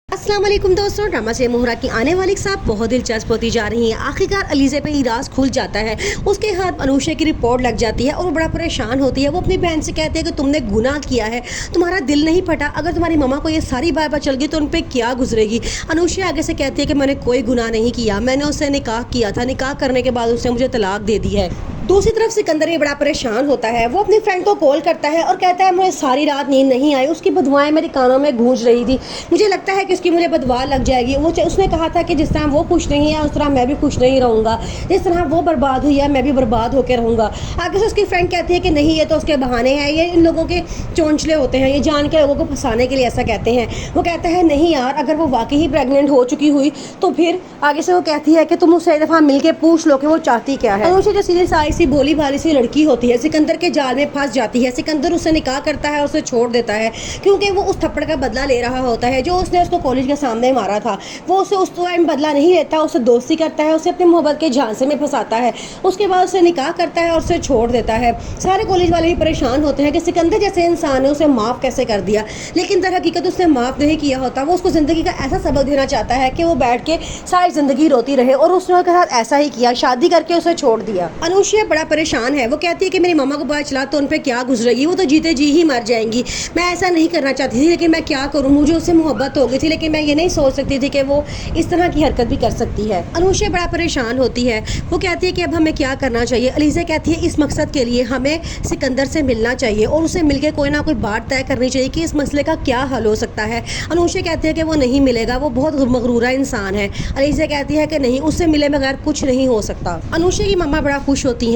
अस्सलाम वालेकुम दोस्तों, ड्रामा से मोहरा की आने वाली साहब बहुत दिलचस्प होती जा रही हैं। आखिरकार अलीज़े पे ही राज खुल जाता है। उसके हाथ अनुषा की रिपोर्ट लग जाती है और वो बड़ा परेशान होती है। वो अपनी बहन से कहती है कि तुमने गुनाह किया है, तुम्हारा दिल नहीं फटा। अगर तुम्हारी मम्मा को ये सारी बात पता चल गई तो उन पर क्या गुजरेगी। अनुषा आगे से कहती है कि मैंने कोई गुनाह नहीं किया, मैंने उससे निकाह किया था, निकाह करने के बाद उसने मुझे तलाक दे दी है। दूसरी तरफ सिकंदर ये बड़ा परेशान होता है। वो अपनी फ्रेंड को कॉल करता है और कहता है मुझे सारी रात नींद नहीं आई, उसकी बदवाएं मेरे कानों में गूंज रही थी, मुझे लगता है कि उसकी मुझे बदवा लग जाएगी। उसने कहा था कि जिस तरह वो खुश नहीं है उस तरह मैं भी खुश नहीं रहूँगा, जिस तरह वो बर्बाद हुई है मैं भी बर्बाद होकर रहूँगा। आगे से उसकी फ्रेंड कहती है कि नहीं, ये तो उसके बहाने हैं, ये इन लोगों के चौंचले होते हैं, ये जान के लोगों को फंसाने के लिए ऐसा कहते हैं। वो कहता है नहीं यार, अगर वो वाकई ही प्रेग्नेंट हो चुकी हुई तो फिर आगे से वो कहती है कि तुम उससे एक दफ़ा मिल के पूछ लो कि वो चाहती क्या है। अनुषा जो सीधी साई सी भोली भाली सी लड़की होती है, सिकंदर के जाल में फंस जाती है। सिकंदर उससे निकाह करता है, उसे छोड़ देता है क्योंकि वो उस थप्पड़ का बदला ले रहा होता है जो उसने उसको कॉलेज के सामने मारा था। वो उसे उस टाइम बदला नहीं लेता, उससे दोस्ती करता है, उसे अपनी मोहब्बत के झांसे में फंसाता है। उसके बाद उसे निकाह करता है और उसे छोड़ देता है। सारे कॉलेज वाले भी परेशान होते हैं कि सिकंदर जैसे इंसान है उसे माफ़ कैसे कर दिया, लेकिन दर हकीकत उसने माफ़ नहीं किया होता। वो उसको ज़िंदगी का ऐसा सबक देना चाहता है कि वो बैठ के सारी ज़िंदगी रोती रहे और उसने उसके साथ ऐसा ही किया, शादी करके उसे छोड़ दिया। अनुषा बड़ा परेशान है। वो कहती है कि मेरी मम्मा को पता चला तो उन पे क्या गुजरेगी, वो तो जीते जी ही मर जाएंगी। मैं ऐसा नहीं करना चाहती थी लेकिन मैं क्या करूं, मुझे उससे मोहब्बत हो गई थी, लेकिन मैं ये नहीं सोच सकती थी कि वो इस तरह की हरकत भी कर सकती है। अनुषा बड़ा परेशान होती है। वो कहती है कि अब हमें क्या करना चाहिए। अलीज़ा कहती है इस मकसद के लिए हमें सिकंदर से मिलना चाहिए और उसे मिलकर कोई ना कोई बात तय करनी चाहिए कि इस मसले का क्या हल हो सकता है। अनुषा कहती है कि वो नहीं मिलेगा, वो बहुत मगरूरा इंसान है। अलीज़ा कहती है कि नहीं, उससे मिले बगैर कुछ नहीं हो सकता। अनुषा की मम्मा बड़ा खुश होती हैं।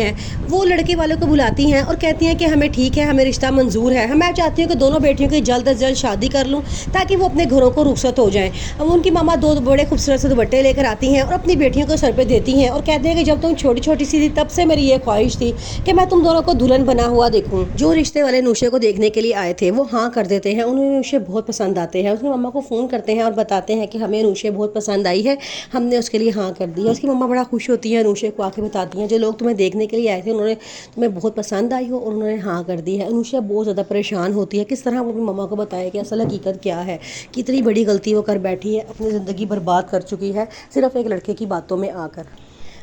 वो लड़के वालों को बुलाती हैं और कहती हैं कि हमें ठीक है, हमें रिश्ता मंजूर है, मैं चाहती हूँ कि दोनों बेटियों की जल्द अज जल्द शादी कर लूँ ताकि वो अपने घरों को रुखसत हो जाएं। अब उनकी मामा दो बड़े खूबसूरत से दुपट्टे लेकर आती हैं और अपनी बेटियों को सर पे देती हैं और कहते हैं कि जब तुम छोटी छोटी सी थी तब से मेरी ये ख्वाहिश थी कि मैं तुम दोनों को दुल्हन बना हुआ देखूँ। जो रिश्ते वाले नूशे को देखने के लिए आए थे वो हाँ कर देते हैं, उन्हें नूशे बहुत पसंद आते हैं। उसकी मम्मा को फ़ोन करते हैं और बताते हैं कि हमें नूशे बहुत पसंद आई है, हमने उसके लिए हाँ कर दी है। उसकी मम्मा बड़ा खुश होती है, नूशे को आके बताती हैं जो लोग तुम्हें देखने के लिए आए थे उन्होंने तुम्हें बहुत पसंद आई हो और उन्होंने हाँ कर दी है। अनुषा बहुत ज़्यादा परेशान होती है, किस तरह वो अपनी मम्मा को बताए कि असल हकीकत क्या है, कितनी बड़ी गलती वो कर बैठी है, अपनी ज़िंदगी बर्बाद कर चुकी है सिर्फ एक लड़के की बातों में आकर।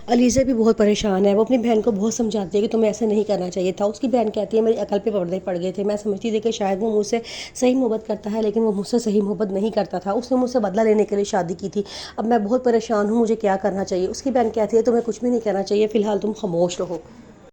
अलीज़ा भी बहुत परेशान है। वो अपनी बहन को बहुत समझाती है कि तुम्हें ऐसे नहीं करना चाहिए था। उसकी बहन कहती है मेरी अकल पे पर्दे पड़ गए थे, मैं समझती थी कि शायद वो मुझसे सही मोहब्बत करता है लेकिन वो मुझसे सही मोहब्बत नहीं करता था, उसने मुझसे बदला लेने के लिए शादी की थी। अब मैं बहुत परेशान हूँ, मुझे क्या करना चाहिए। उसकी बहन कहती है तुम्हें कुछ भी नहीं करना चाहिए, फ़िलहाल तुम खामोश रहो।